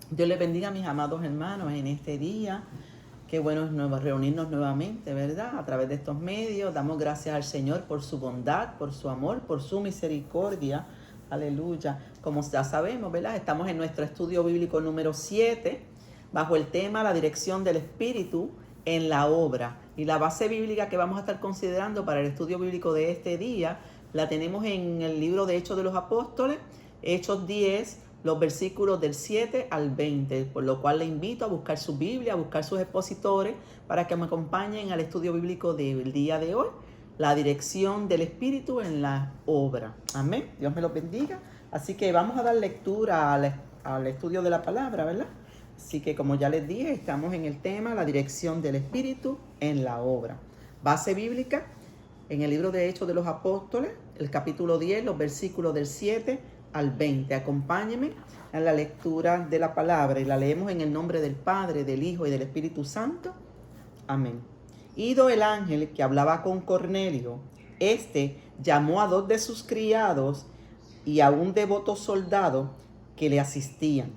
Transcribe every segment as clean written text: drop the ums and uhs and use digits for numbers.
Dios les bendiga a mis amados hermanos en este día. Qué bueno es reunirnos nuevamente, ¿verdad? A través de estos medios. Damos gracias al Señor por su bondad, por su amor, por su misericordia. Aleluya. Como ya sabemos, ¿verdad? Estamos en nuestro estudio bíblico número 7, bajo el tema La dirección del Espíritu en la obra. Y la base bíblica que vamos a estar considerando para el estudio bíblico de este día la tenemos en el libro de Hechos de los Apóstoles, Hechos 10, los versículos del 7 al 20, por lo cual le invito a buscar su Biblia, a buscar sus expositores para que me acompañen al estudio bíblico del día de hoy, la dirección del Espíritu en la obra. Amén. Dios me los bendiga. Así que vamos a dar lectura al estudio de la palabra, ¿verdad? Así que como ya les dije, estamos en el tema la dirección del Espíritu en la obra. Base bíblica en el libro de Hechos de los Apóstoles, el capítulo 10, los versículos del 7 al 20. Acompáñenme en la lectura de la palabra y la leemos en el nombre del Padre, del Hijo y del Espíritu Santo. Amén. Ido el ángel que hablaba con Cornelio, este llamó a 2 de sus criados y a un devoto soldado que le asistían,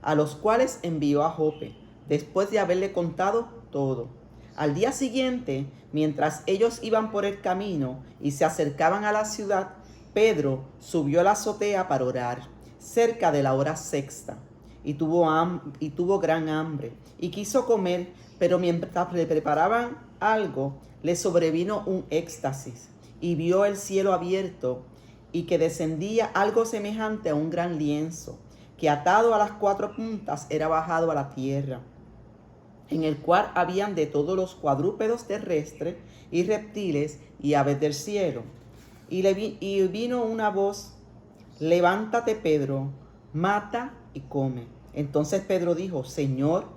a los cuales envió a Jope, después de haberle contado todo. Al día siguiente, mientras ellos iban por el camino y se acercaban a la ciudad, Pedro subió a la azotea para orar, cerca de la hora sexta, y tuvo gran hambre, y quiso comer, pero mientras le preparaban algo, le sobrevino un éxtasis, y vio el cielo abierto, y que descendía algo semejante a un gran lienzo, que atado a las 4 puntas era bajado a la tierra, en el cual habían de todos los cuadrúpedos terrestres y reptiles y aves del cielo. Y vino una voz: levántate, Pedro, mata y come. Entonces Pedro dijo: Señor,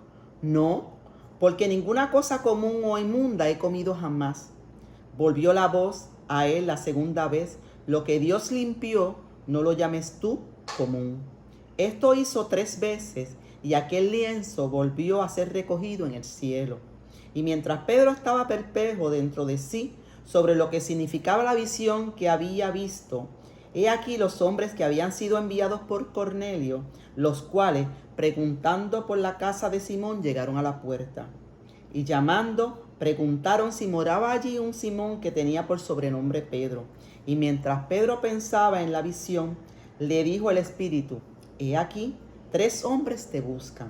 no, porque ninguna cosa común o inmunda he comido jamás. Volvió la voz a él la segunda vez: lo que Dios limpió, no lo llames tú común. Esto hizo 3 veces, y aquel lienzo volvió a ser recogido en el cielo. Y mientras Pedro estaba perplejo dentro de sí sobre lo que significaba la visión que había visto, he aquí los hombres que habían sido enviados por Cornelio, los cuales, preguntando por la casa de Simón, llegaron a la puerta. Y llamando, preguntaron si moraba allí un Simón que tenía por sobrenombre Pedro. Y mientras Pedro pensaba en la visión, le dijo el Espíritu: He aquí, 3 hombres te buscan.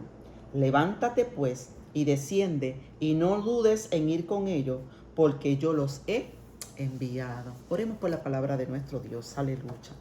Levántate pues y desciende, y no dudes en ir con ellos, porque yo los he enviado. Oremos por la palabra de nuestro Dios. Aleluya.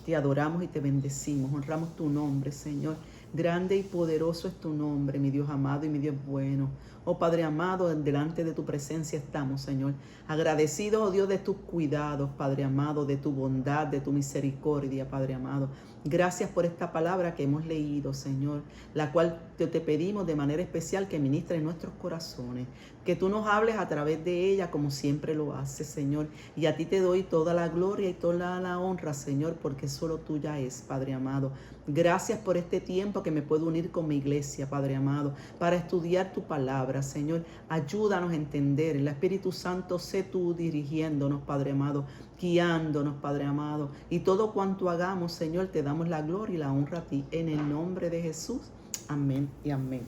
Te adoramos y te bendecimos. Honramos tu nombre, Señor. Grande y poderoso es tu nombre, mi Dios amado y mi Dios bueno. Oh Padre amado, delante de tu presencia estamos, Señor. Agradecidos, oh Dios, de tus cuidados, Padre amado, de tu bondad, de tu misericordia, Padre amado. Gracias por esta palabra que hemos leído, Señor, la cual te pedimos de manera especial que ministre en nuestros corazones, que tú nos hables a través de ella como siempre lo haces, Señor. Y a ti te doy toda la gloria y toda la honra, Señor, porque solo tuya es, Padre amado. Gracias por este tiempo que me puedo unir con mi iglesia, Padre amado, para estudiar tu palabra, Señor. Ayúdanos a entender. El Espíritu Santo, sé tú dirigiéndonos, Padre amado, guiándonos, Padre amado. Y todo cuanto hagamos, Señor, te damos la gloria y la honra a ti. En el nombre de Jesús. Amén y amén.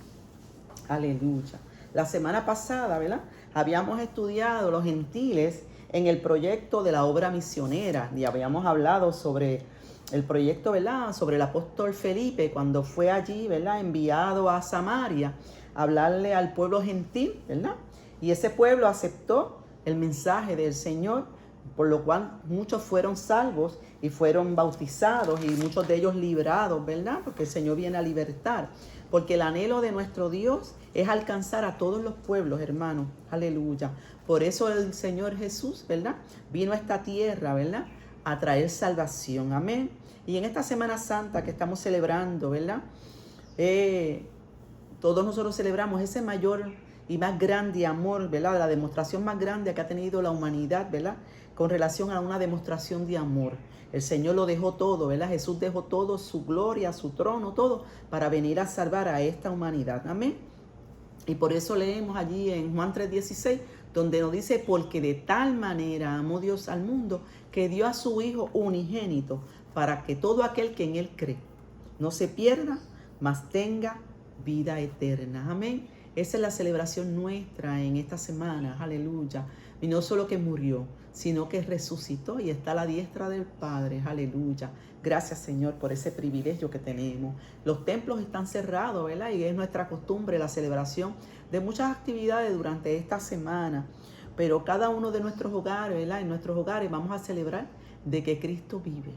Aleluya. La semana pasada, ¿verdad? Habíamos estudiado los gentiles en el proyecto de la obra misionera y habíamos hablado sobre el proyecto, ¿verdad? Sobre el apóstol Felipe cuando fue allí, ¿verdad? Enviado a Samaria a hablarle al pueblo gentil, ¿verdad? Y ese pueblo aceptó el mensaje del Señor, por lo cual muchos fueron salvos y fueron bautizados y muchos de ellos librados, ¿verdad? Porque el Señor viene a libertar. Porque el anhelo de nuestro Dios es alcanzar a todos los pueblos, hermanos. Aleluya. Por eso el Señor Jesús, ¿verdad? Vino a esta tierra, ¿verdad? A traer salvación. Amén. Y en esta Semana Santa que estamos celebrando, ¿verdad? Todos nosotros celebramos ese mayor y más grande amor, ¿verdad? La demostración más grande que ha tenido la humanidad, ¿verdad? Con relación a una demostración de amor. El Señor lo dejó todo, ¿verdad? Jesús dejó todo, su gloria, su trono, todo, para venir a salvar a esta humanidad. Amén. Y por eso leemos allí en Juan 3:16, donde nos dice: porque de tal manera amó Dios al mundo, que dio a su Hijo unigénito, para que todo aquel que en él cree no se pierda, mas tenga vida eterna. Amén. Esa es la celebración nuestra en esta semana. Aleluya. Y no solo que murió, sino que resucitó y está a la diestra del Padre. Aleluya. Gracias, Señor, por ese privilegio que tenemos. Los templos están cerrados, ¿verdad? Y es nuestra costumbre la celebración de muchas actividades durante esta semana. Pero cada uno de nuestros hogares, ¿verdad? En nuestros hogares vamos a celebrar de que Cristo vive.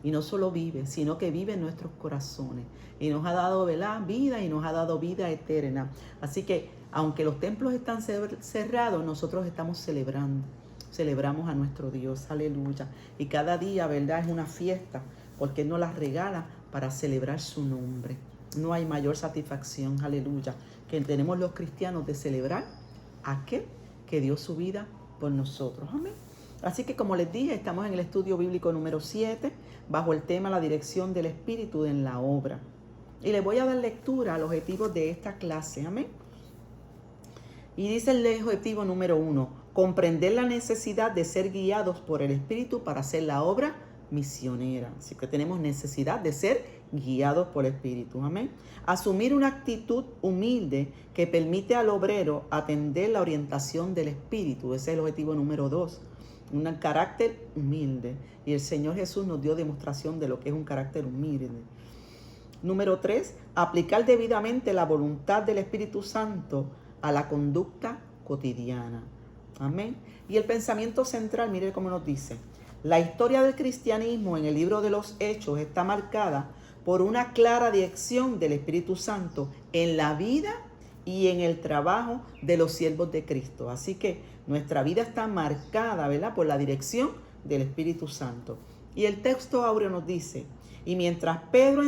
Y no solo vive, sino que vive en nuestros corazones. Y nos ha dado, ¿verdad?, vida y nos ha dado vida eterna. Así que, aunque los templos están cerrados, nosotros estamos celebrando. Celebramos a nuestro Dios, aleluya. Y cada día, ¿verdad?, es una fiesta, porque Él nos las regala para celebrar su nombre. No hay mayor satisfacción, aleluya, que tenemos los cristianos de celebrar a aquel que dio su vida por nosotros. Amén. Así que, como les dije, estamos en el estudio bíblico número 7, bajo el tema La dirección del Espíritu en la obra. Y les voy a dar lectura al objetivo de esta clase. Amén. Y dice el objetivo número 1, comprender la necesidad de ser guiados por el Espíritu para hacer la obra misionera. Así que tenemos necesidad de ser guiados por el Espíritu. Amén. Asumir una actitud humilde que permite al obrero atender la orientación del Espíritu. Ese es el objetivo número 2. Un carácter humilde. Y el Señor Jesús nos dio demostración de lo que es un carácter humilde. Número 3, aplicar debidamente la voluntad del Espíritu Santo a la conducta cotidiana. Amén. Y el pensamiento central, mire cómo nos dice. La historia del cristianismo en el libro de los Hechos está marcada por una clara dirección del Espíritu Santo en la vida y en el trabajo de los siervos de Cristo. Así que nuestra vida está marcada, ¿verdad?, por la dirección del Espíritu Santo. Y el texto áureo nos dice, y mientras Pedro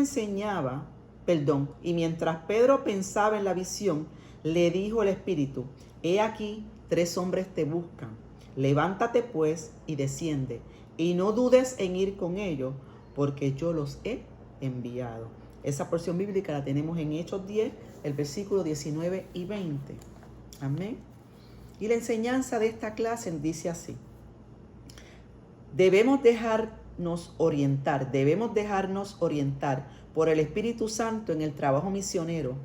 pensaba en la visión, le dijo el Espíritu, he aquí 3 hombres te buscan. Levántate pues y desciende, y no dudes en ir con ellos, porque yo los he enviado. Esa porción bíblica la tenemos en Hechos 10, el versículo 19 y 20. Amén. Y la enseñanza de esta clase dice así. Debemos dejarnos orientar por el Espíritu Santo en el trabajo misionero.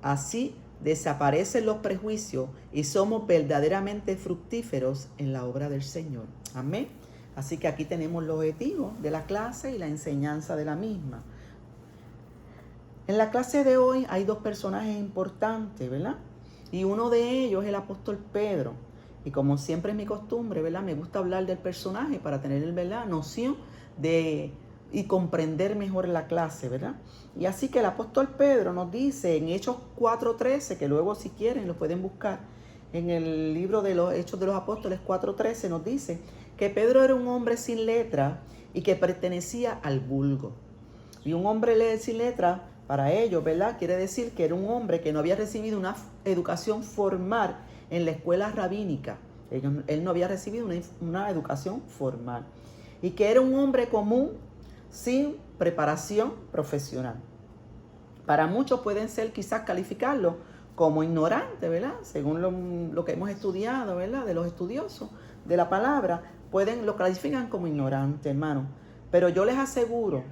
Así desaparecen los prejuicios y somos verdaderamente fructíferos en la obra del Señor. Amén. Así que aquí tenemos los objetivos de la clase y la enseñanza de la misma. En la clase de hoy hay 2 personajes importantes, ¿verdad? Y uno de ellos es el apóstol Pedro. Y como siempre es mi costumbre, ¿verdad?, me gusta hablar del personaje para tener, ¿verdad?, noción de y comprender mejor la clase, ¿verdad? Y así que el apóstol Pedro nos dice en Hechos 4:13, que luego si quieren lo pueden buscar, en el libro de los Hechos de los Apóstoles 4:13 nos dice que Pedro era un hombre sin letra y que pertenecía al vulgo. Y un hombre sin letra, para ellos, ¿verdad?, quiere decir que era un hombre que no había recibido una educación formal en la escuela rabínica. Él no había recibido una educación formal. Y que era un hombre común sin preparación profesional. Para muchos pueden ser quizás calificarlo como ignorante, ¿verdad? Según lo que hemos estudiado, ¿verdad?, de los estudiosos de la palabra, lo califican como ignorante, hermano. Pero yo les aseguro,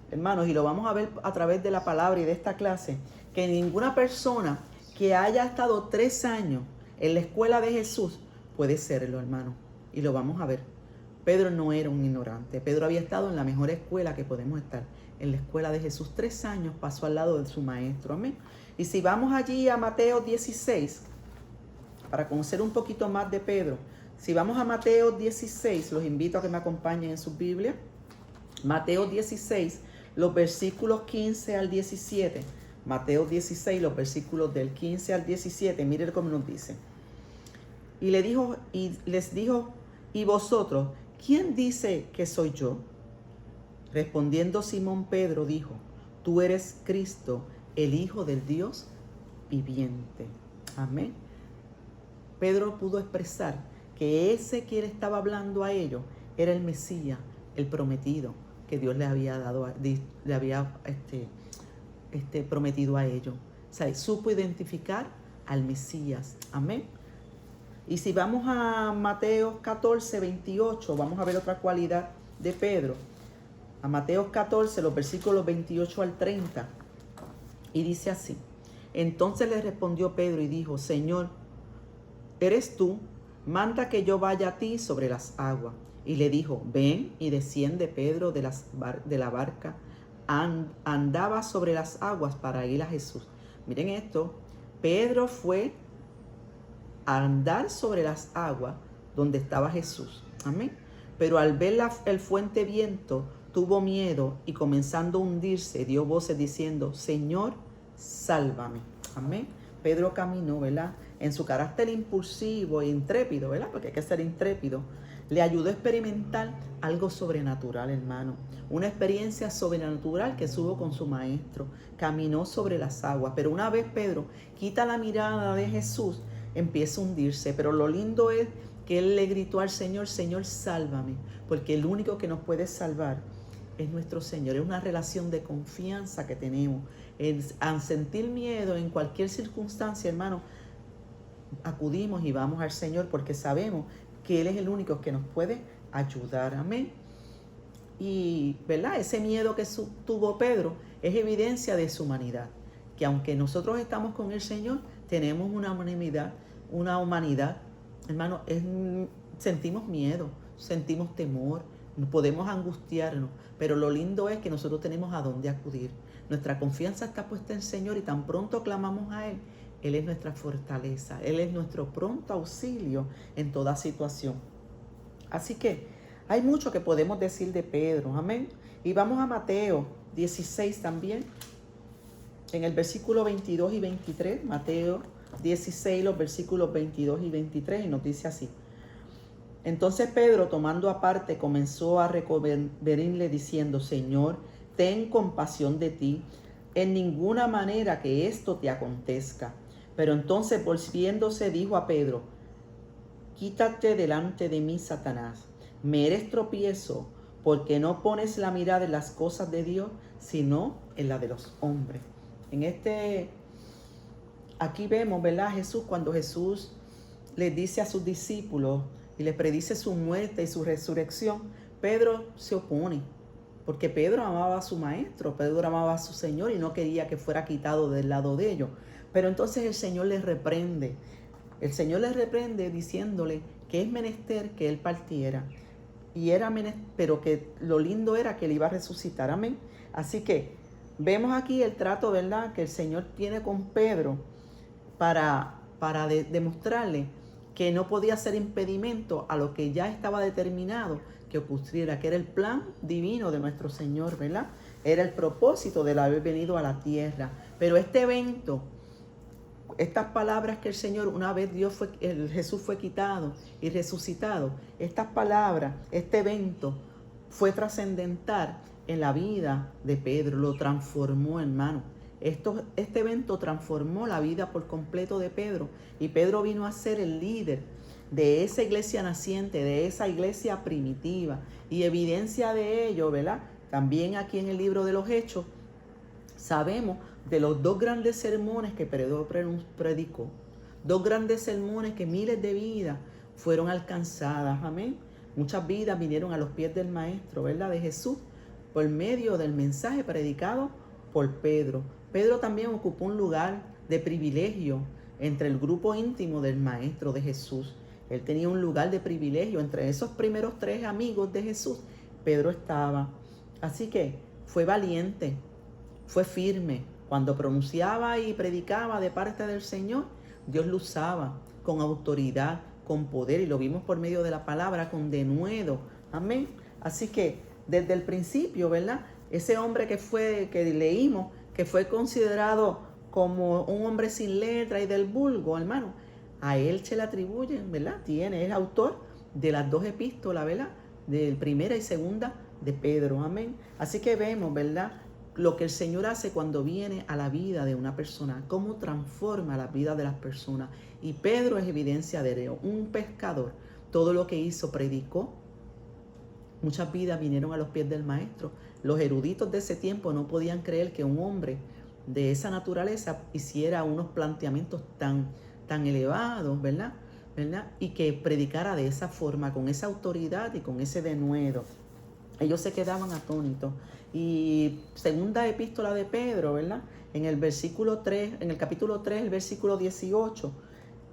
hermanos, y lo vamos a ver a través de la palabra y de esta clase, que ninguna persona que haya estado 3 años en la escuela de Jesús puede serlo, hermano. Y lo vamos a ver. Pedro no era un ignorante. Pedro había estado en la mejor escuela que podemos estar, en la escuela de Jesús. 3 años pasó al lado de su maestro. Amén. Y si vamos allí a Mateo 16, para conocer un poquito más de Pedro, si vamos a Mateo 16, los invito a que me acompañen en su Biblia. Mateo 16, los versículos 15 al 17. Mateo 16, los versículos del 15 al 17. Miren cómo nos dice. Y les dijo, ¿y vosotros, quién dice que soy yo? Respondiendo Simón Pedro dijo, tú eres Cristo, el Hijo del Dios viviente. Amén. Pedro pudo expresar que ese que él estaba hablando a ellos era el Mesías, el prometido, que Dios le había dado, prometido a ellos. O sea, supo identificar al Mesías. Amén. Y si vamos a Mateo 14, 28, vamos a ver otra cualidad de Pedro. A Mateo 14, los versículos 28 al 30. Y dice así: entonces le respondió Pedro y dijo: Señor, ¿eres tú? Manda que yo vaya a ti sobre las aguas. Y le dijo: ven. Y desciende Pedro de la barca. Andaba sobre las aguas para ir a Jesús. Miren esto: Pedro fue a andar sobre las aguas donde estaba Jesús. Amén. Pero al ver el fuerte viento, tuvo miedo y comenzando a hundirse, dio voces diciendo: Señor, sálvame. Amén. Pedro caminó, ¿verdad? En su carácter impulsivo e intrépido, ¿verdad? Porque hay que ser intrépido. Le ayudó a experimentar algo sobrenatural, hermano. Una experiencia sobrenatural que subo con su maestro. Caminó sobre las aguas. Pero una vez Pedro quita la mirada de Jesús, empieza a hundirse. Pero lo lindo es que él le gritó al Señor: Señor, sálvame. Porque el único que nos puede salvar es nuestro Señor. Es una relación de confianza que tenemos. Al sentir miedo en cualquier circunstancia, hermano, acudimos y vamos al Señor porque sabemos que Él es el único que nos puede ayudar. Amén. Y, ¿verdad? Ese miedo que tuvo Pedro es evidencia de su humanidad. Que aunque nosotros estamos con el Señor, tenemos una humanidad. Hermano, sentimos miedo, sentimos temor, podemos angustiarnos, pero lo lindo es que nosotros tenemos a dónde acudir. Nuestra confianza está puesta en el Señor y tan pronto clamamos a Él, Él es nuestra fortaleza, Él es nuestro pronto auxilio en toda situación. Así que hay mucho que podemos decir de Pedro, amén. Y vamos a Mateo 16 también, en el versículo 22 y 23, Mateo 16, los versículos 22 y 23, y nos dice así: entonces Pedro, tomando aparte, comenzó a reconvenirle diciendo: Señor, ten compasión de ti, en ninguna manera que esto te acontezca. Pero entonces, volviéndose, dijo a Pedro: quítate delante de mí, Satanás. Me eres tropiezo, porque no pones la mirada en las cosas de Dios, sino en la de los hombres. Aquí vemos, ¿verdad? Cuando Jesús le dice a sus discípulos y les predice su muerte y su resurrección, Pedro se opone, porque Pedro amaba a su maestro, Pedro amaba a su Señor y no quería que fuera quitado del lado de ellos. Pero entonces el Señor les reprende diciéndole que es menester que él partiera, pero que lo lindo era que él iba a resucitar. Amén. Así que vemos aquí el trato, ¿verdad?, que el Señor tiene con Pedro para demostrarle que no podía ser impedimento a lo que ya estaba determinado que ocurriera, que era el plan divino de nuestro Señor, ¿verdad? Era el propósito de haber venido a la tierra. Pero este evento, estas palabras que el Señor, una vez Jesús fue quitado y resucitado, estas palabras, este evento fue trascendental en la vida de Pedro, lo transformó, hermano. Este evento transformó la vida por completo de Pedro, y Pedro vino a ser el líder de esa iglesia naciente, de esa iglesia primitiva, y evidencia de ello, ¿verdad? También aquí en el libro de los Hechos sabemos de los dos grandes sermones que Pedro predicó, dos grandes sermones que miles de vidas fueron alcanzadas, amén. Muchas vidas vinieron a los pies del Maestro, ¿verdad?, de Jesús, por medio del mensaje predicado por Pedro. Pedro también ocupó un lugar de privilegio entre el grupo íntimo del Maestro de Jesús. Él tenía un lugar de privilegio entre esos primeros 3 amigos de Jesús. Pedro estaba. Así que fue valiente, fue firme. Cuando pronunciaba y predicaba de parte del Señor, Dios lo usaba con autoridad, con poder, y lo vimos por medio de la palabra, con denuedo. Amén. Así que desde el principio, ¿verdad?, ese hombre que leímos, que fue considerado como un hombre sin letra y del vulgo, hermano, a él se le atribuyen, ¿verdad? Es autor de las 2 epístolas, ¿verdad?, de primera y segunda de Pedro. Amén. Así que vemos, ¿verdad?, lo que el Señor hace cuando viene a la vida de una persona, cómo transforma la vida de las personas. Y Pedro es evidencia de ello, un pescador. Todo lo que hizo, predicó. Muchas vidas vinieron a los pies del Maestro. Los eruditos de ese tiempo no podían creer que un hombre de esa naturaleza hiciera unos planteamientos tan elevados, ¿verdad? Y que predicara de esa forma, con esa autoridad y con ese denuedo. Ellos se quedaban atónitos. Y segunda epístola de Pedro, ¿verdad? En el versículo 3, en el capítulo 3, el versículo 18,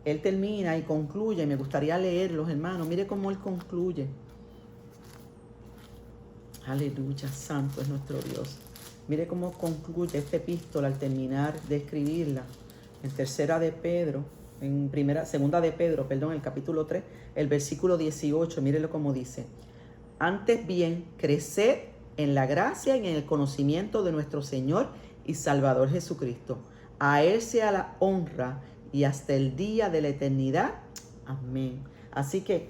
él termina y concluye. Me gustaría leerlos, hermanos. Mire cómo él concluye. Aleluya, santo es nuestro Dios. Mire cómo concluye esta epístola al terminar de escribirla. En segunda de Pedro, el capítulo 3, el versículo 18, mírelo cómo dice. Antes bien, creced en la gracia y en el conocimiento de nuestro Señor y Salvador Jesucristo. A Él sea la honra y hasta el día de la eternidad. Amén. Así que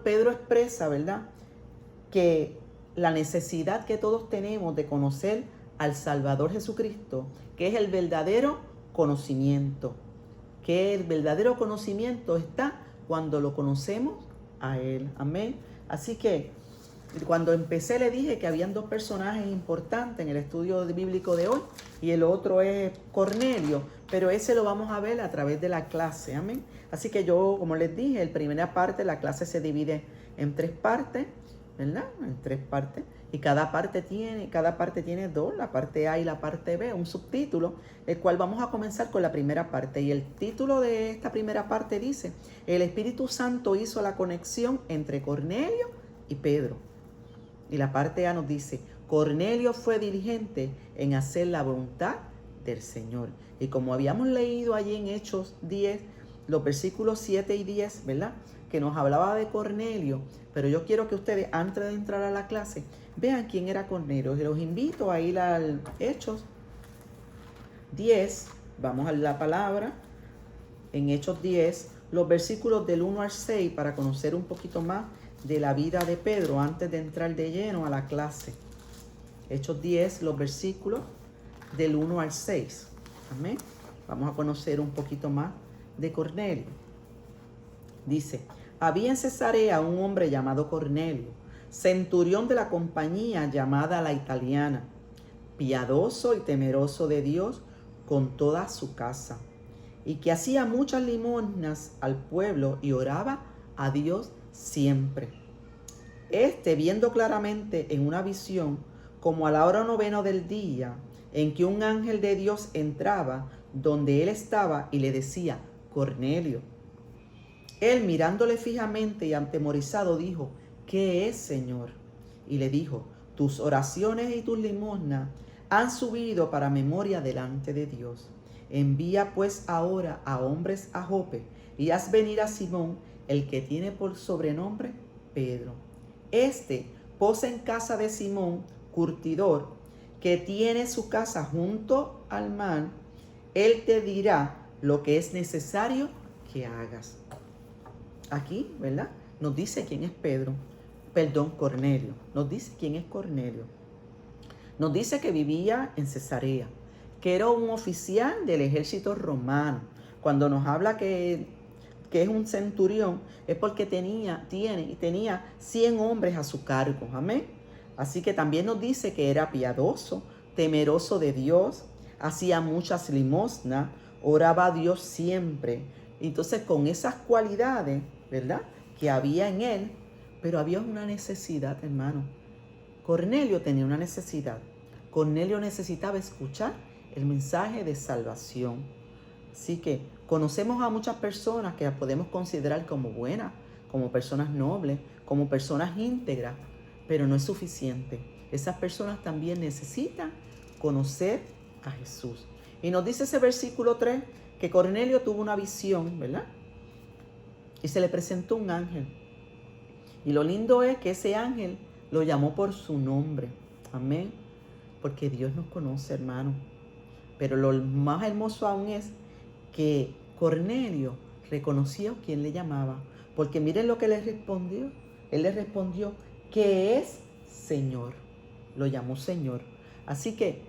Pedro expresa, ¿verdad?, que la necesidad que todos tenemos de conocer al Salvador Jesucristo, que es el verdadero conocimiento, que el verdadero conocimiento está cuando lo conocemos a Él. Amén. Así que cuando empecé le dije que habían dos personajes importantes en el estudio bíblico de hoy, y el otro es Cornelio, pero ese lo vamos a ver a través de la clase. Amén. Así que yo, como les dije, la primera parte, la clase se divide en 3 partes, ¿verdad? En 3 partes. Y cada parte tiene 2, la parte A y la parte B, un subtítulo, el cual vamos a comenzar con la primera parte. Y el título de esta primera parte dice: el Espíritu Santo hizo la conexión entre Cornelio y Pedro. Y la parte A nos dice: Cornelio fue diligente en hacer la voluntad del Señor. Y como habíamos leído allí en Hechos 10, los versículos 7 y 10, ¿verdad?, que nos hablaba de Cornelio. Pero yo quiero que ustedes, antes de entrar a la clase, vean quién era Cornelio. Y los invito a ir al Hechos 10. Vamos a la palabra. En Hechos 10, los versículos del 1 al 6, para conocer un poquito más de la vida de Pedro antes de entrar de lleno a la clase. Hechos 10, los versículos del 1 al 6. Amén. Vamos a conocer un poquito más de Cornelio. Dice: había en Cesarea un hombre llamado Cornelio, centurión de la compañía llamada la Italiana, piadoso y temeroso de Dios con toda su casa, y que hacía muchas limosnas al pueblo y oraba a Dios siempre. Viendo claramente en una visión, como a la hora 9 del día, en que un ángel de Dios entraba donde él estaba y le decía: Cornelio. Él, mirándole fijamente y atemorizado, dijo: ¿qué es, Señor? Y le dijo: tus oraciones y tus limosnas han subido para memoria delante de Dios. Envía pues ahora a hombres a Jope y haz venir a Simón, el que tiene por sobrenombre Pedro. Posa en casa de Simón, curtidor, que tiene su casa junto al mar. Él te dirá lo que es necesario que hagas. Aquí, ¿verdad?, nos dice quién es Cornelio. Nos dice quién es Cornelio. Nos dice que vivía en Cesarea, que era un oficial del ejército romano. Cuando nos habla que es un centurión, es porque tenía 100 hombres a su cargo. Amén. Así que también nos dice que era piadoso, temeroso de Dios, hacía muchas limosnas, oraba a Dios siempre. Entonces, con esas cualidades, ¿verdad?, que había en él, pero había una necesidad, hermano. Cornelio tenía una necesidad. Cornelio necesitaba escuchar el mensaje de salvación. Así que conocemos a muchas personas que las podemos considerar como buenas, como personas nobles, como personas íntegras, pero no es suficiente. Esas personas también necesitan conocer a Jesús. Y nos dice ese versículo 3 que Cornelio tuvo una visión, ¿verdad?, y se le presentó un ángel. Y lo lindo es que ese ángel lo llamó por su nombre. Amén. Porque Dios nos conoce, hermano. Pero lo más hermoso aún es que Cornelio reconoció quién le llamaba. Porque miren lo que le respondió. Él le respondió: ¿qué es, Señor? Lo llamó Señor. Así que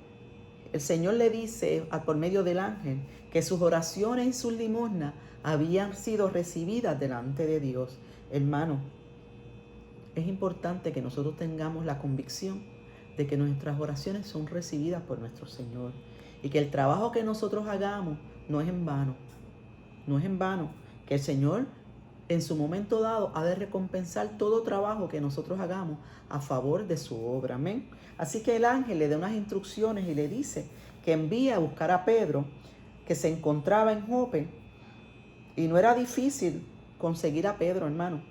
el Señor le dice por medio del ángel que sus oraciones y sus limosnas habían sido recibidas delante de Dios. Hermano, es importante que nosotros tengamos la convicción de que nuestras oraciones son recibidas por nuestro Señor y que el trabajo que nosotros hagamos no es en vano. No es en vano. Que el Señor en su momento dado ha de recompensar todo trabajo que nosotros hagamos a favor de su obra. Amén. Así que el ángel le da unas instrucciones y le dice que envía a buscar a Pedro, que se encontraba en Jope. Y no era difícil conseguir a Pedro, hermano,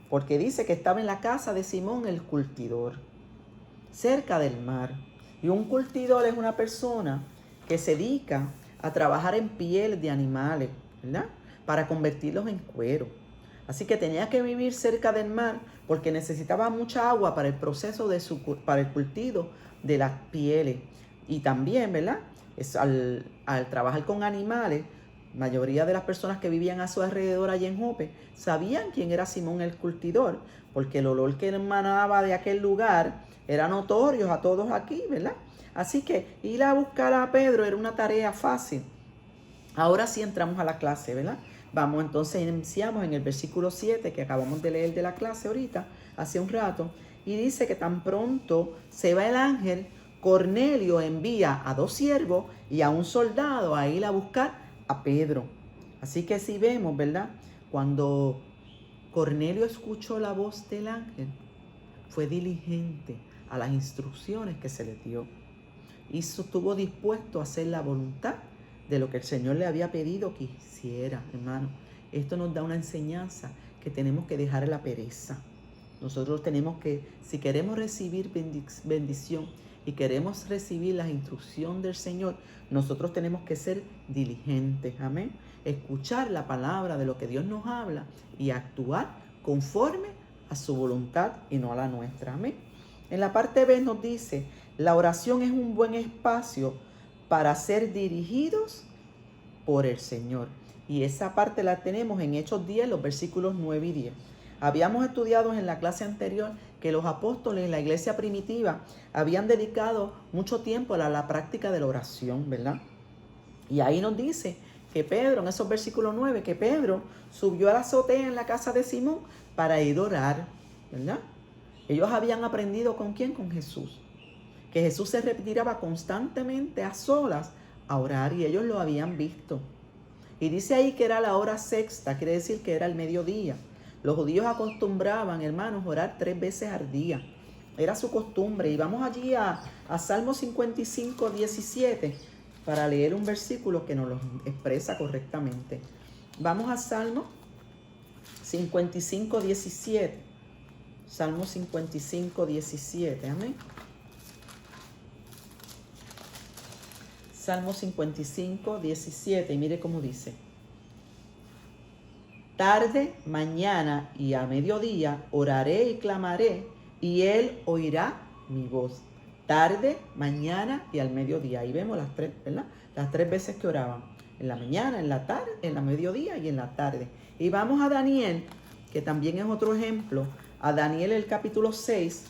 porque dice que estaba en la casa de Simón el curtidor, cerca del mar. Y un curtidor es una persona que se dedica a trabajar en piel de animales, ¿verdad? Para convertirlos en cuero. Así que tenía que vivir cerca del mar porque necesitaba mucha agua para el proceso para el cultivo de las pieles. Y también, ¿verdad? Al trabajar con animales, la mayoría de las personas que vivían a su alrededor allí en Jope sabían quién era Simón el curtidor, porque el olor que emanaba de aquel lugar era notorio a todos aquí, ¿verdad? Así que ir a buscar a Pedro era una tarea fácil. Ahora sí entramos a la clase, ¿verdad? Vamos entonces, iniciamos en el versículo 7 que acabamos de leer de la clase ahorita, hace un rato, y dice que tan pronto se va el ángel, Cornelio envía a 2 siervos y a un soldado a ir a buscar a Pedro. Así que si vemos, ¿verdad? Cuando Cornelio escuchó la voz del ángel, fue diligente a las instrucciones que se le dio. Y estuvo dispuesto a hacer la voluntad de lo que el Señor le había pedido que hiciera, hermano. Esto nos da una enseñanza que tenemos que dejar la pereza. Nosotros tenemos que, si queremos recibir bendición y queremos recibir la instrucción del Señor, nosotros tenemos que ser diligentes, amén. Escuchar la palabra de lo que Dios nos habla y actuar conforme a su voluntad y no a la nuestra, amén. En la parte B nos dice, la oración es un buen espacio para ser dirigidos por el Señor. Y esa parte la tenemos en Hechos 10, los versículos 9 y 10. Habíamos estudiado en la clase anterior que los apóstoles en la iglesia primitiva habían dedicado mucho tiempo a la práctica de la oración, ¿verdad? Y ahí nos dice que Pedro, en esos versículos 9, que Pedro subió a la azotea en la casa de Simón para ir a orar, ¿verdad? Ellos habían aprendido ¿con quién? Con Jesús. Que Jesús se retiraba constantemente a solas a orar y ellos lo habían visto. Y dice ahí que era la hora sexta, quiere decir que era el mediodía. Los judíos acostumbraban, hermanos, orar 3 veces al día. Era su costumbre. Y vamos allí a Salmo 55, 17 para leer un versículo que nos lo expresa correctamente. Vamos a Salmo 55, 17. Salmo 55, 17. Amén. Salmo 55, 17. Y mire cómo dice. Tarde, mañana y a mediodía oraré y clamaré, y él oirá mi voz. Tarde, mañana y al mediodía. Ahí vemos las 3, ¿verdad? Las 3 veces que oraban. En la mañana, en la tarde, en la mediodía y en la tarde. Y vamos a Daniel, que también es otro ejemplo. A Daniel el capítulo 6,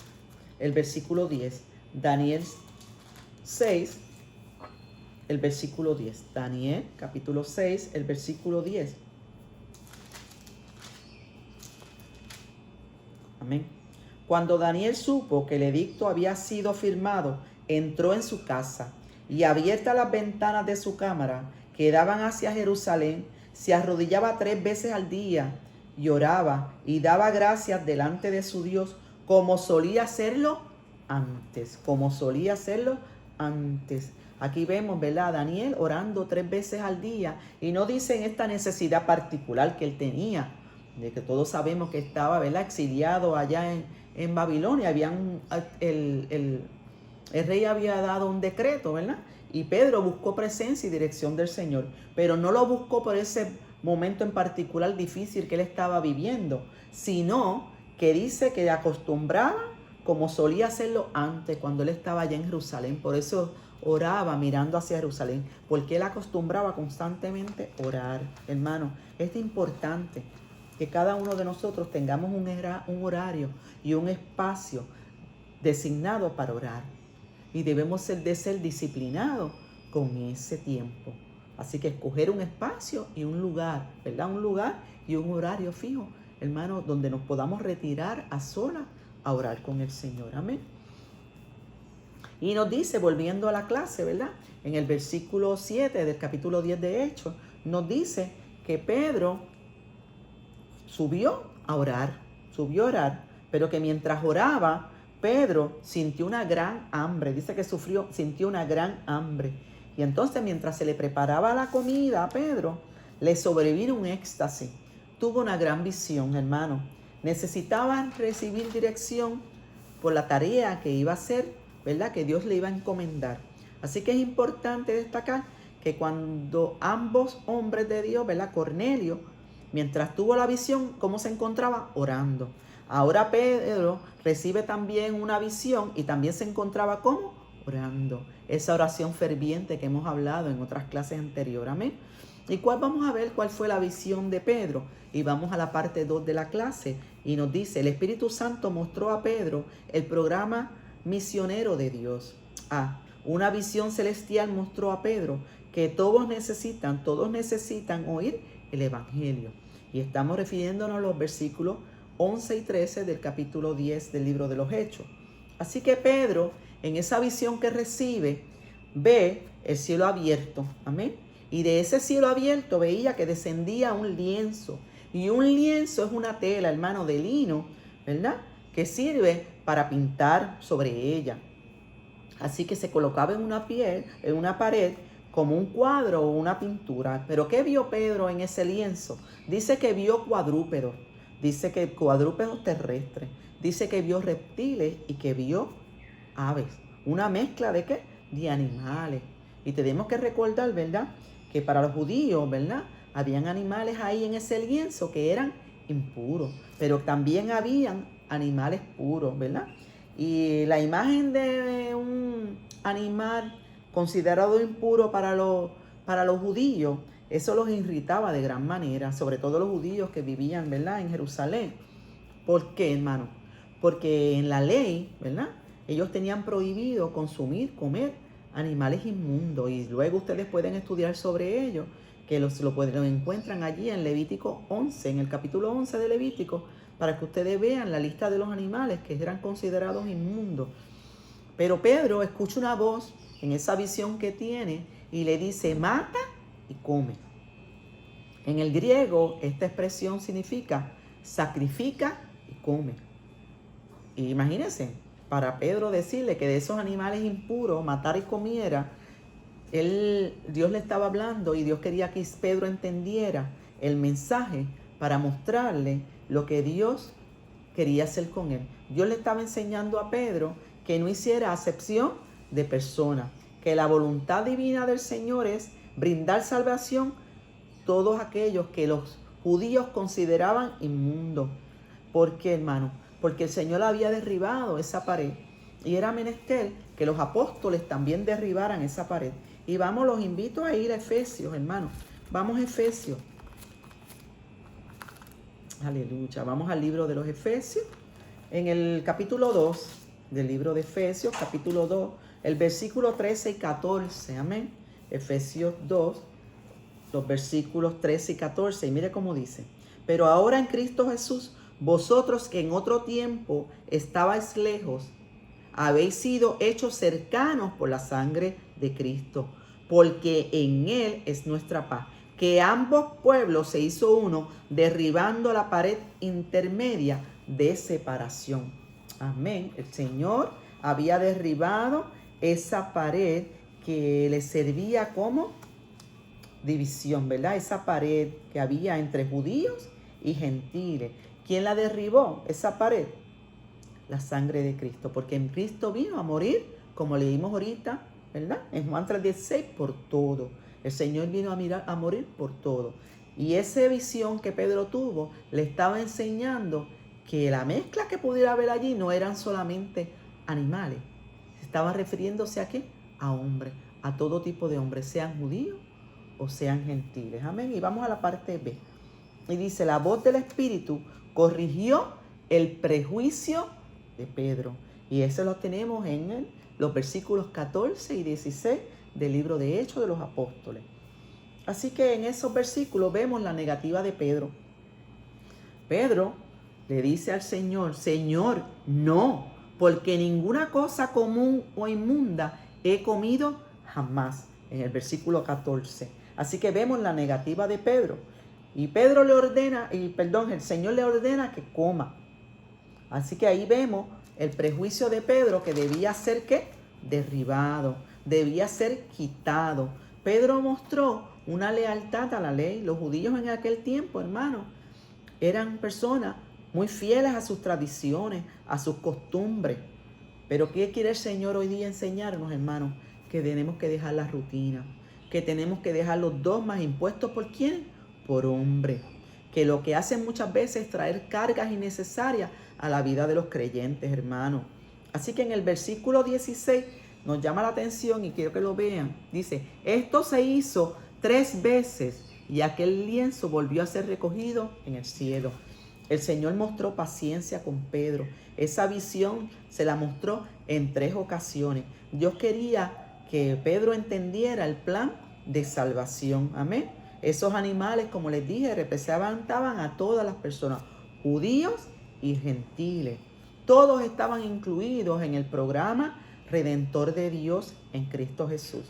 el versículo 10. Daniel 6, el versículo 10. Daniel capítulo 6, el versículo 10. Amén. Cuando Daniel supo que el edicto había sido firmado, entró en su casa y abiertas las ventanas de su cámara que daban hacia Jerusalén, se arrodillaba 3 veces al día y oraba y daba gracias delante de su Dios como solía hacerlo antes, Aquí vemos, ¿verdad? Daniel orando 3 veces al día y no dicen esta necesidad particular que él tenía, de que todos sabemos que estaba, ¿verdad?, exiliado allá en Babilonia. El rey había dado un decreto, ¿verdad? Y Pedro buscó presencia y dirección del Señor, pero no lo buscó por ese momento en particular difícil que él estaba viviendo, sino que dice que acostumbraba como solía hacerlo antes, cuando él estaba allá en Jerusalén. Por eso oraba mirando hacia Jerusalén, porque él acostumbraba constantemente orar. Hermano, es importante que cada uno de nosotros tengamos un horario y un espacio designado para orar. Y debemos ser disciplinados con ese tiempo. Así que escoger un espacio y un lugar, ¿verdad? Un lugar y un horario fijo, hermano, donde nos podamos retirar a solas a orar con el Señor. Amén. Y nos dice, volviendo a la clase, ¿verdad? En el versículo 7 del capítulo 10 de Hechos, nos dice que Pedro subió a orar, pero que mientras oraba, Pedro sintió una gran hambre. Dice que sintió una gran hambre. Y entonces mientras se le preparaba la comida a Pedro, le sobrevino un éxtasis. Tuvo una gran visión, hermano. Necesitaba recibir dirección por la tarea que iba a hacer, ¿verdad? Que Dios le iba a encomendar. Así que es importante destacar que cuando ambos hombres de Dios, ¿verdad? Cornelio, mientras tuvo la visión, ¿cómo se encontraba? Orando. Ahora Pedro recibe también una visión y también se encontraba ¿cómo? Orando. Esa oración ferviente que hemos hablado en otras clases anteriores. Amén. ¿Y vamos a ver cuál fue la visión de Pedro? Y vamos a la parte 2 de la clase. Y nos dice, el Espíritu Santo mostró a Pedro el programa misionero de Dios. Una visión celestial mostró a Pedro que todos necesitan oír el Evangelio. Y estamos refiriéndonos a los versículos 11 y 13 del capítulo 10 del libro de los Hechos. Así que Pedro, en esa visión que recibe, ve el cielo abierto. Amén. Y de ese cielo abierto veía que descendía un lienzo. Y un lienzo es una tela, hermano, de lino, ¿verdad? Que sirve para pintar sobre ella. Así que se colocaba en una pared, como un cuadro o una pintura. Pero ¿qué vio Pedro en ese lienzo? Dice que vio cuadrúpedos. Dice que cuadrúpedos terrestres. Dice que vio reptiles y que vio aves. Una mezcla ¿de qué? De animales. Y tenemos que recordar, ¿verdad? Que para los judíos, ¿verdad? Habían animales ahí en ese lienzo que eran impuros. Pero también habían animales puros, ¿verdad? Y la imagen de un animal considerado impuro para los judíos, eso los irritaba de gran manera, sobre todo los judíos que vivían, ¿verdad?, en Jerusalén. ¿Por qué, hermano? Porque en la ley, ¿verdad?, ellos tenían prohibido comer animales inmundos. Y luego ustedes pueden estudiar sobre ello, que lo encuentran allí en Levítico 11, en el capítulo 11 de Levítico, para que ustedes vean la lista de los animales que eran considerados inmundos. Pero Pedro escucha una voz en esa visión que tiene y le dice, mata y come. En el griego, esta expresión significa sacrifica y come. Y imagínense, para Pedro decirle que de esos animales impuros, matar y comiera, Dios le estaba hablando y Dios quería que Pedro entendiera el mensaje para mostrarle lo que Dios quería hacer con él. Dios le estaba enseñando a Pedro que no hiciera acepción de personas, que la voluntad divina del Señor es brindar salvación a todos aquellos que los judíos consideraban inmundos. ¿Por qué, hermano? Porque el Señor había derribado esa pared y era menester que los apóstoles también derribaran esa pared. Y los invito a ir a Efesios, hermano. Vamos a Efesios. Aleluya. Vamos al libro de los Efesios. En el capítulo 2 del libro de Efesios, capítulo 2, el versículo 13 y 14. Amén. Efesios 2, los versículos 13 y 14. Y mire cómo dice. Pero ahora en Cristo Jesús, vosotros que en otro tiempo estabais lejos, habéis sido hechos cercanos por la sangre de Cristo, porque en Él es nuestra paz, que ambos pueblos se hizo uno, derribando la pared intermedia de separación. Amén. El Señor había derribado esa pared que le servía como división, ¿verdad? Esa pared que había entre judíos y gentiles. ¿Quién la derribó, esa pared? La sangre de Cristo, porque en Cristo vino a morir, como leímos ahorita, ¿verdad? En Juan 3:16, por todo. El Señor vino a morir por todo. Y esa visión que Pedro tuvo le estaba enseñando que la mezcla que pudiera haber allí no eran solamente animales. Estaba refiriéndose ¿a qué? A hombres, a todo tipo de hombres, sean judíos o sean gentiles. Amén. Y vamos a la parte B. Y dice, la voz del Espíritu corrigió el prejuicio de Pedro. Y eso lo tenemos en los versículos 14 y 16 del libro de Hechos de los Apóstoles. Así que en esos versículos vemos la negativa de Pedro. Pedro le dice al Señor, Señor, no, porque ninguna cosa común o inmunda he comido jamás. En el versículo 14. Así que vemos la negativa de Pedro. Y el Señor le ordena que coma. Así que ahí vemos el prejuicio de Pedro, que debía ser ¿qué? Derribado, debía ser quitado. Pedro mostró una lealtad a la ley. Los judíos en aquel tiempo, hermano, eran personas muy fieles a sus tradiciones, a sus costumbres. Pero ¿qué quiere el Señor hoy día enseñarnos, hermanos? Que tenemos que dejar la rutina, que tenemos que dejar los dogmas impuestos ¿por quién? Por hombre. Que lo que hacen muchas veces es traer cargas innecesarias a la vida de los creyentes, hermanos. Así que en el versículo 16 nos llama la atención y quiero que lo vean. Dice, esto se hizo 3 veces y aquel lienzo volvió a ser recogido en el cielo. El Señor mostró paciencia con Pedro. Esa visión se la mostró en 3 ocasiones. Dios quería que Pedro entendiera el plan de salvación. Amén. Esos animales, como les dije, representaban a todas las personas, judíos y gentiles. Todos estaban incluidos en el programa redentor de Dios en Cristo Jesús.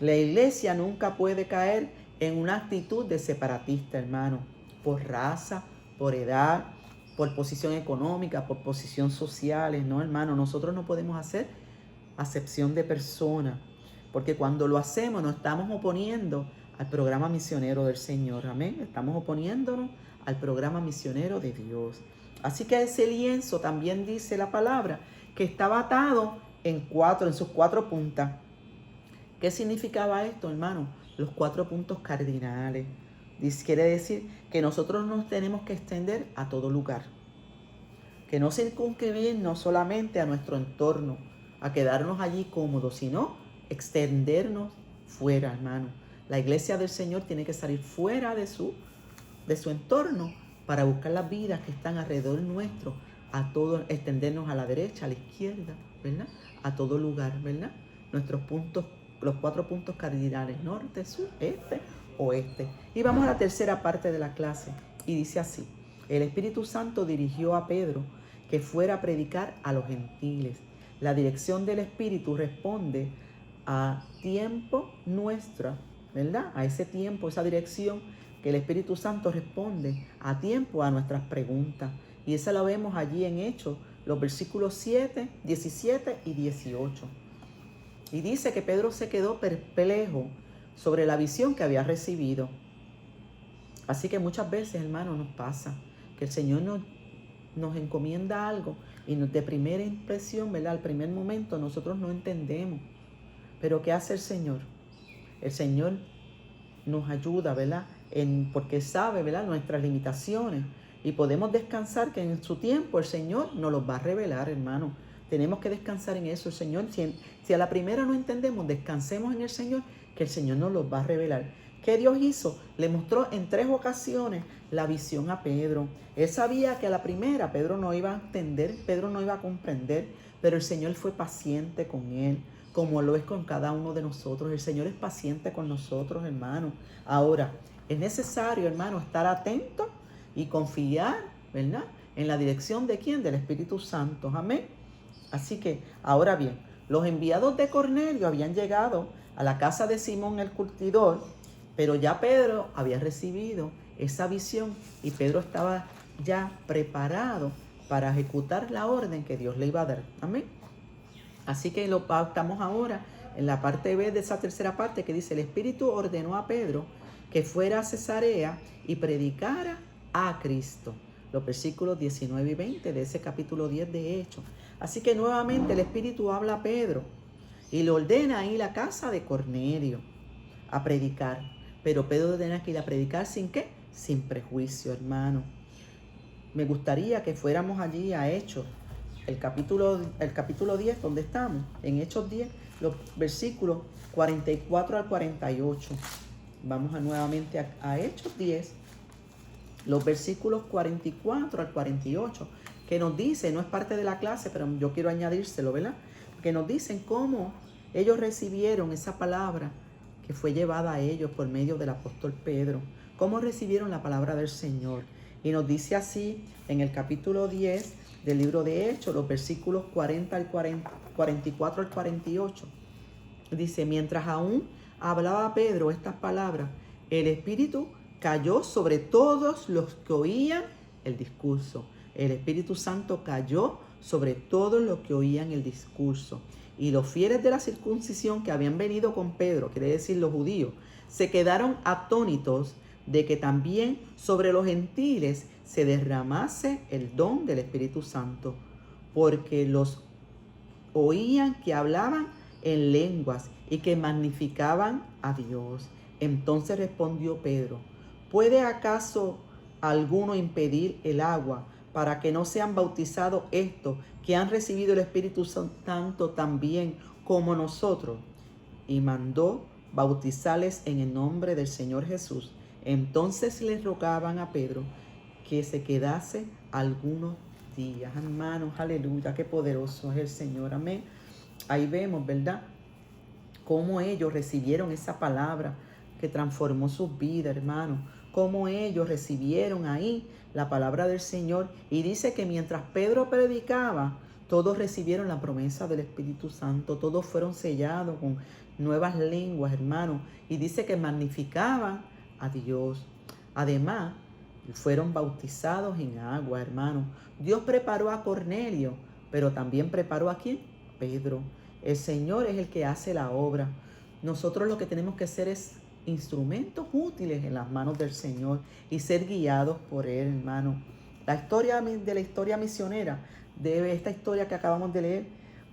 La iglesia nunca puede caer en una actitud de separatista, hermano, por raza, por edad, por posición económica, por posición social, no, hermano. Nosotros no podemos hacer acepción de personas, porque cuando lo hacemos nos estamos oponiendo al programa misionero del Señor, amén. Estamos oponiéndonos al programa misionero de Dios. Así que ese lienzo también dice la palabra que estaba atado en sus 4 puntas. ¿Qué significaba esto, hermano? Los 4 puntos cardinales. Quiere decir que nosotros nos tenemos que extender a todo lugar. Que no circunscribirnos solamente a nuestro entorno, a quedarnos allí cómodos, sino extendernos fuera, hermano. La iglesia del Señor tiene que salir fuera de su entorno para buscar las vidas que están alrededor nuestro, extendernos a la derecha, a la izquierda, ¿verdad? A todo lugar, ¿verdad? Nuestros puntos, los 4 puntos cardinales, norte, sur, este, oeste. Y vamos a la tercera parte de la clase. Y dice así: el Espíritu Santo dirigió a Pedro que fuera a predicar a los gentiles. La dirección del Espíritu responde a tiempo nuestra, ¿verdad? A ese tiempo, esa dirección que el Espíritu Santo responde a tiempo a nuestras preguntas. Y esa la vemos allí en Hechos, los versículos 7, 17 y 18. Y dice que Pedro se quedó perplejo sobre la visión que había recibido. Así que muchas veces, hermanos, nos pasa que el Señor nos encomienda algo y de primera impresión, ¿verdad? Al primer momento nosotros no entendemos. Pero ¿qué hace el Señor? El Señor nos ayuda, ¿verdad? Porque sabe, ¿verdad?, nuestras limitaciones. Y podemos descansar que en su tiempo el Señor nos los va a revelar, hermano. Tenemos que descansar en eso. El Señor, si a la primera no entendemos, descansemos en el Señor, que el Señor nos los va a revelar. ¿Qué Dios hizo? Le mostró en 3 ocasiones la visión a Pedro. Él sabía que a la primera Pedro no iba a entender, Pedro no iba a comprender, pero el Señor fue paciente con él, como lo es con cada uno de nosotros. El Señor es paciente con nosotros, hermano. Ahora, es necesario, hermano, estar atento y confiar, ¿verdad?, en la dirección de ¿quién? Del Espíritu Santo. Amén. Así que, ahora bien, los enviados de Cornelio habían llegado a la casa de Simón el curtidor, pero ya Pedro había recibido esa visión y Pedro estaba ya preparado para ejecutar la orden que Dios le iba a dar. Amén. Así que estamos ahora en la parte B de esa tercera parte que dice: el Espíritu ordenó a Pedro que fuera a Cesarea y predicara a Cristo. Los versículos 19 y 20 de ese capítulo 10 de Hechos. Así que nuevamente el Espíritu habla a Pedro y le ordena ir a la casa de Cornelio a predicar. Pero Pedro tenía que ir a predicar ¿sin qué? Sin prejuicio, hermano. Me gustaría que fuéramos allí a Hechos, el capítulo 10, donde estamos, en Hechos 10, los versículos 44 al 48. Vamos nuevamente a Hechos 10, los versículos 44 al 48, que nos dice, no es parte de la clase, pero yo quiero añadírselo, ¿verdad? Que nos dicen cómo ellos recibieron esa palabra que fue llevada a ellos por medio del apóstol Pedro, cómo recibieron la palabra del Señor. Y nos dice así en el capítulo 10 del libro de Hechos, los versículos 44 al 48. Dice: mientras aún hablaba Pedro estas palabras, el Espíritu cayó sobre todos los que oían el discurso. El Espíritu Santo cayó sobre todos los que oían el discurso. Y los fieles de la circuncisión que habían venido con Pedro, quiere decir los judíos, se quedaron atónitos de que también sobre los gentiles se derramase el don del Espíritu Santo, porque los oían que hablaban en lenguas y que magnificaban a Dios. Entonces respondió Pedro: ¿puede acaso alguno impedir el agua para que no sean bautizados estos que han recibido el Espíritu Santo también como nosotros? Y mandó bautizarles en el nombre del Señor Jesús. Entonces le rogaban a Pedro que se quedase algunos días. Hermanos, aleluya, qué poderoso es el Señor, amén. Ahí vemos, ¿verdad?, cómo ellos recibieron esa palabra que transformó sus vidas, hermanos. Cómo ellos recibieron ahí la palabra del Señor. Y dice que mientras Pedro predicaba, todos recibieron la promesa del Espíritu Santo. Todos fueron sellados con nuevas lenguas, hermanos. Y dice que magnificaban a Dios. Además, fueron bautizados en agua, hermanos. Dios preparó a Cornelio, pero también preparó a ¿quién? Pedro. El Señor es el que hace la obra. Nosotros lo que tenemos que hacer es instrumentos útiles en las manos del Señor y ser guiados por Él, hermano. La historia misionera, esta historia que acabamos de leer,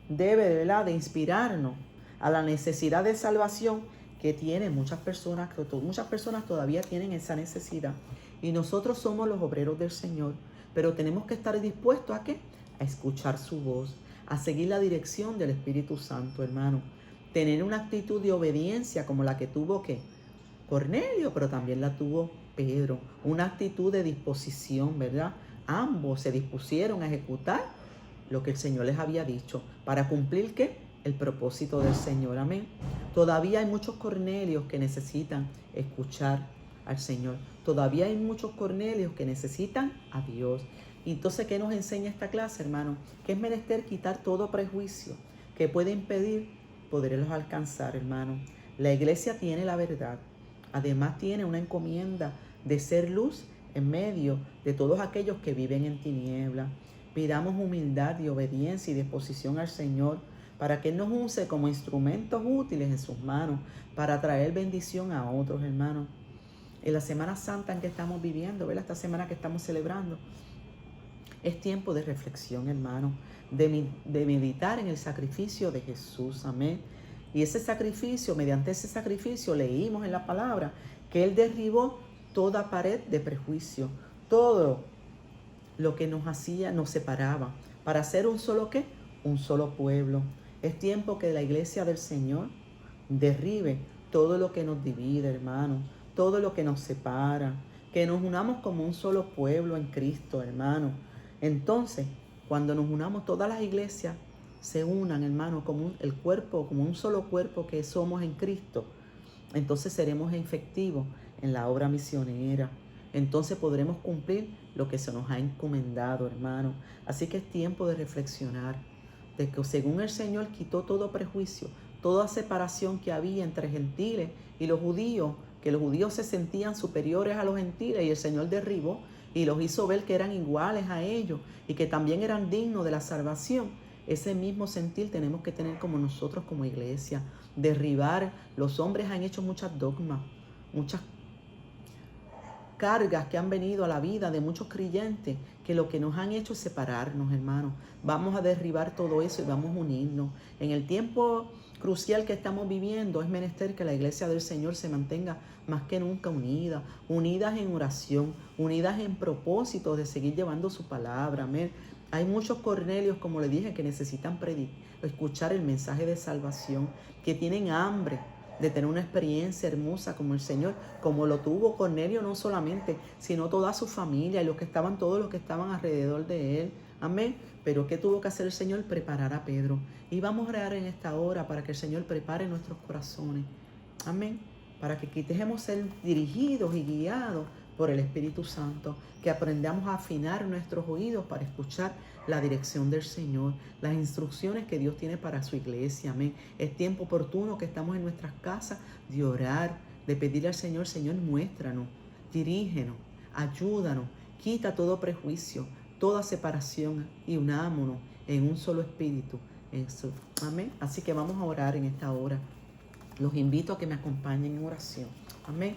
debe de verdad de inspirarnos a la necesidad de salvación que tienen muchas personas todavía tienen esa necesidad. Y nosotros somos los obreros del Señor, pero tenemos que estar dispuestos ¿a qué? A escuchar su voz, a seguir la dirección del Espíritu Santo, hermano. Tener una actitud de obediencia como la que tuvo ¿qué? Cornelio, pero también la tuvo Pedro. Una actitud de disposición, ¿verdad? Ambos se dispusieron a ejecutar lo que el Señor les había dicho para cumplir ¿qué? El propósito del Señor, amén. Todavía hay muchos Cornelios que necesitan escuchar al Señor. Todavía hay muchos Cornelios que necesitan a Dios. Y entonces, ¿qué nos enseña esta clase, hermano? Que es menester quitar todo prejuicio que puede impedir poderlos alcanzar, hermano. La iglesia tiene la verdad. Además tiene una encomienda de ser luz en medio de todos aquellos que viven en tinieblas. Pidamos humildad y obediencia y disposición al Señor para que Él nos use como instrumentos útiles en sus manos para traer bendición a otros, hermanos. En la Semana Santa en que estamos viviendo, ¿verdad? Esta semana que estamos celebrando, es tiempo de reflexión, hermano, de meditar en el sacrificio de Jesús, amén. Y ese sacrificio, mediante ese sacrificio, leímos en la palabra que Él derribó toda pared de prejuicio, todo lo que nos separaba, para ser un solo ¿qué? Un solo pueblo. Es tiempo que la iglesia del Señor derribe todo lo que nos divide, hermano, todo lo que nos separa, que nos unamos como un solo pueblo en Cristo, hermano. Entonces, cuando nos unamos, todas las iglesias se unan, hermano, como el cuerpo, como un solo cuerpo que somos en Cristo. Entonces seremos efectivos en la obra misionera. Entonces podremos cumplir lo que se nos ha encomendado, hermano. Así que es tiempo de reflexionar de que según el Señor quitó todo prejuicio, toda separación que había entre gentiles y los judíos, que los judíos se sentían superiores a los gentiles y el Señor derribó y los hizo ver que eran iguales a ellos y que también eran dignos de la salvación. Ese mismo sentir tenemos que tener como nosotros como iglesia. Derribar, los hombres han hecho muchas dogmas, muchas cargas que han venido a la vida de muchos creyentes, que lo que nos han hecho es separarnos, hermanos. Vamos a derribar todo eso y vamos a unirnos. En el tiempo crucial que estamos viviendo, es menester que la iglesia del Señor se mantenga más que nunca unida, unidas en oración, unidas en propósito de seguir llevando su palabra, amén. Hay muchos Cornelios, como le dije, que necesitan escuchar el mensaje de salvación, que tienen hambre de tener una experiencia hermosa como el Señor, como lo tuvo Cornelio no solamente, sino toda su familia y todos los que estaban alrededor de él. Amén. Pero ¿qué tuvo que hacer el Señor? Preparar a Pedro. Y vamos a orar en esta hora para que el Señor prepare nuestros corazones. Amén. Para que quitemos ser dirigidos y guiados por el Espíritu Santo, que aprendamos a afinar nuestros oídos para escuchar la dirección del Señor, las instrucciones que Dios tiene para su iglesia, amén. Es tiempo oportuno que estamos en nuestras casas de orar, de pedirle al Señor, Señor, muéstranos. dirígenos, ayúdanos, quita todo prejuicio, toda separación y unámonos en un solo espíritu. Amén. Así que vamos a orar en esta hora. Los invito a que me acompañen en oración. Amén.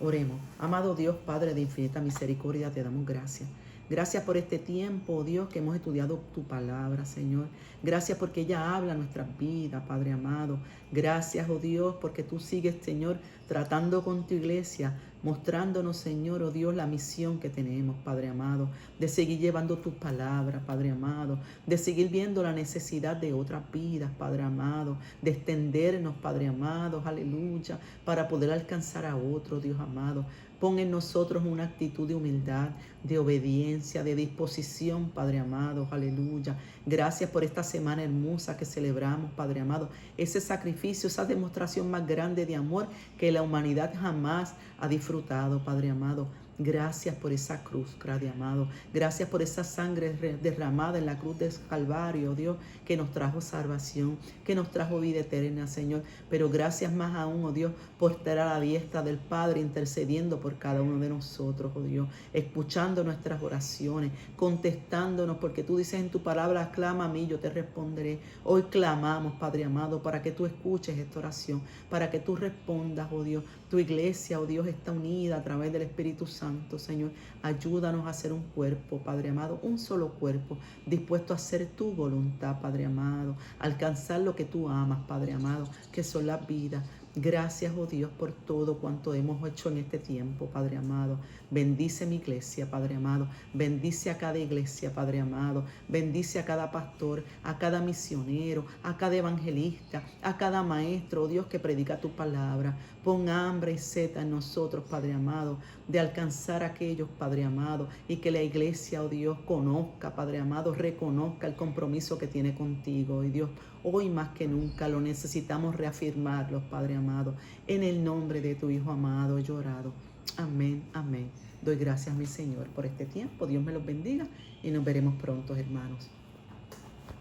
Oremos. Amado Dios, Padre de infinita misericordia, te damos gracias. Gracias por este tiempo, oh Dios, que hemos estudiado tu palabra, Señor. Gracias porque ella habla nuestras vidas, Padre amado. Gracias, oh Dios, porque tú sigues, Señor, tratando con tu iglesia, mostrándonos, Señor, oh Dios, la misión que tenemos, Padre amado, de seguir llevando tus palabras, Padre amado, de seguir viendo la necesidad de otras vidas, Padre amado, de extendernos, Padre amado, aleluya, para poder alcanzar a otro, Dios amado. Pon en nosotros una actitud de humildad, de obediencia, de disposición, Padre amado, aleluya. Gracias por esta semana hermosa que celebramos, Padre amado. Ese sacrificio, esa demostración más grande de amor que la humanidad jamás ha disfrutado, Padre amado. Gracias por esa cruz, Padre amado. Gracias por esa sangre derramada en la cruz del Calvario, Dios, que nos trajo salvación, que nos trajo vida eterna, Señor. Pero gracias más aún, oh Dios, por estar a la diestra del Padre, intercediendo por cada uno de nosotros, oh Dios, escuchando nuestras oraciones, contestándonos, porque tú dices en tu palabra, clama a mí, yo te responderé. Hoy clamamos, Padre amado, para que tú escuches esta oración, para que tú respondas, oh Dios. Tu iglesia, oh Dios, está unida a través del Espíritu Santo, Señor. Ayúdanos a hacer un cuerpo, Padre amado, un solo cuerpo, dispuesto a hacer tu voluntad, Padre amado, alcanzar lo que tú amas, Padre amado, que son las vidas. Gracias, oh Dios, por todo cuanto hemos hecho en este tiempo, Padre amado. Bendice mi iglesia, Padre amado. Bendice a cada iglesia, Padre amado. Bendice a cada pastor, a cada misionero, a cada evangelista, a cada maestro, oh Dios, que predica tu palabra. Pon hambre y sed en nosotros, Padre amado, de alcanzar a aquellos, Padre amado, y que la iglesia, oh Dios, conozca, Padre amado, reconozca el compromiso que tiene contigo, y Dios, hoy más que nunca lo necesitamos reafirmarlo, Padre amado. En el nombre de tu Hijo amado he llorado. Amén, amén. Doy gracias, mi Señor, por este tiempo. Dios me los bendiga y nos veremos pronto, hermanos.